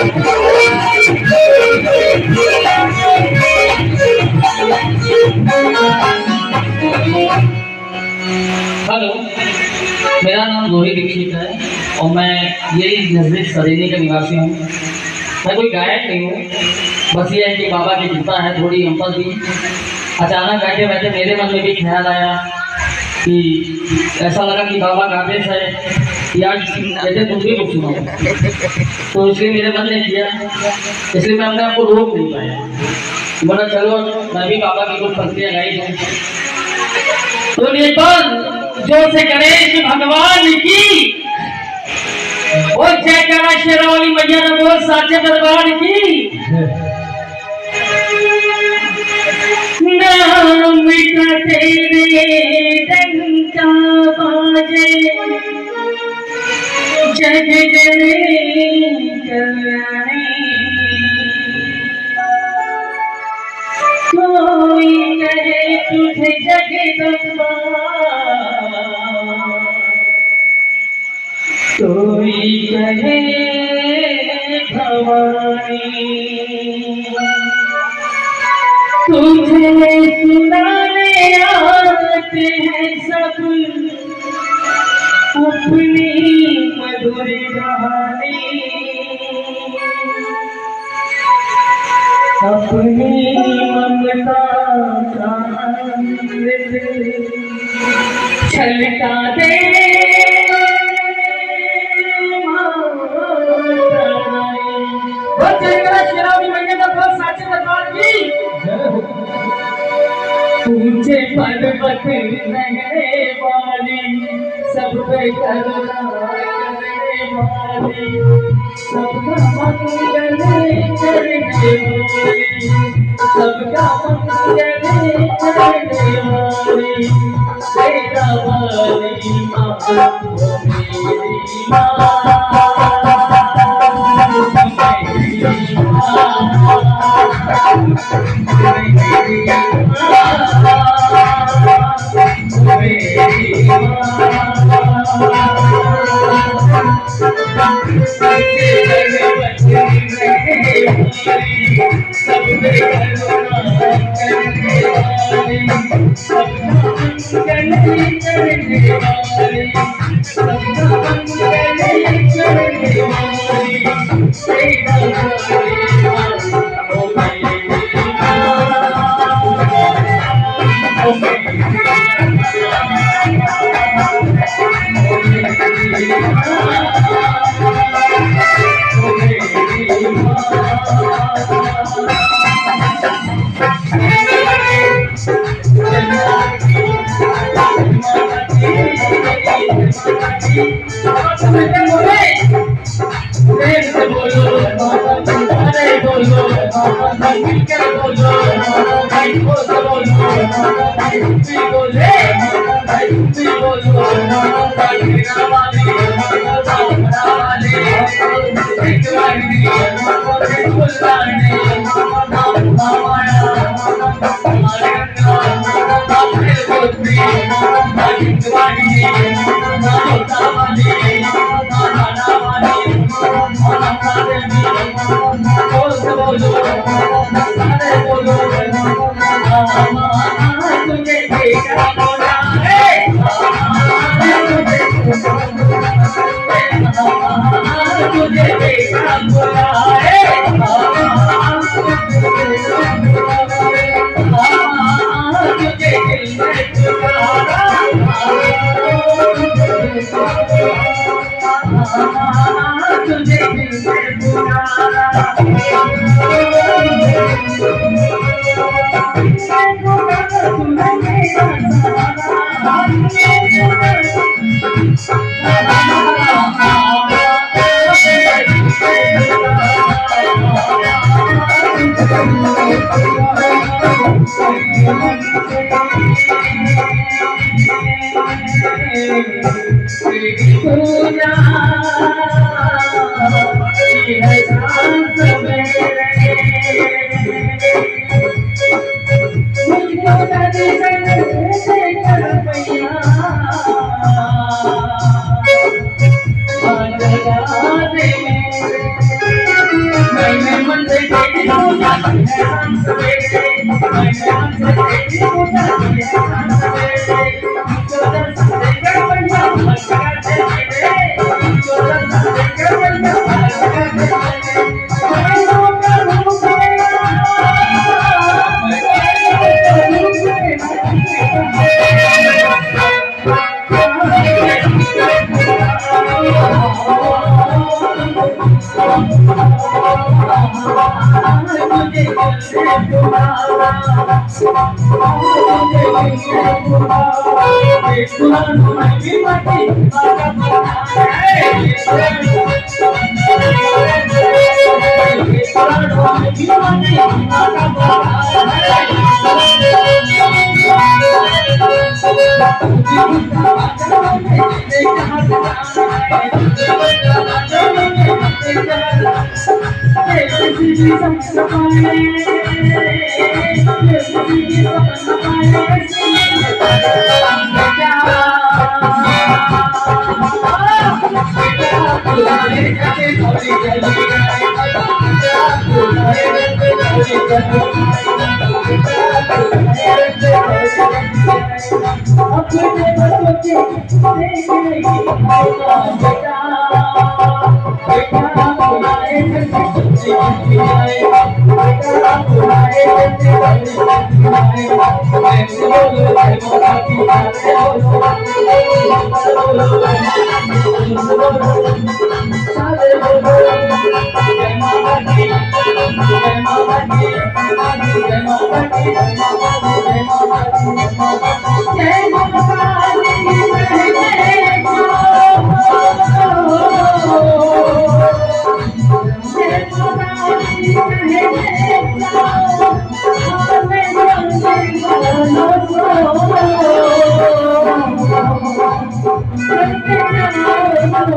Hello, मेरा नाम रोहित दीक्षित है और मैं यही नजदीक सरेनी का निवासी हूँ। मैं कोई गायक नहीं हूँ, बस ये है कि बाबा की कृपा है थोड़ी हम पर भी। अचानक बैठे बैठे मेरे मन में भी ख्याल आया कि ऐसा लगा कि बाबा का आदेश है कि आज ऐसे तुम भी कुछ सुनाओ, तो इसलिए मेरे मन ने किया, इसलिए मैं अपने आप को रोक नहीं पाया। बोला चलो मैं भी बाबा की कुछ पंक्तियाँ गाई दूँ। तो निर्बल जोर से गणेश भगवान की और जयकारा शेरावाली मैया ने बोल साचे दरबार की। नाम मिटा तेरे डंका बाजे जग जने कल्याणी, कोई कहे तुझे जगदम्बा, कोई कहे भवानी। तुझे सुनाने आते हैं सब अपनी मधुर कहानी, अपनी ममता का अमृत छलका दे ऊंचे पर्वत रहने वाली, सब पे करुणा करने वाली, सबका मंगल करने वाली, सबका मंगल करने वाली, तेरा वाली माँ मेरी पूजा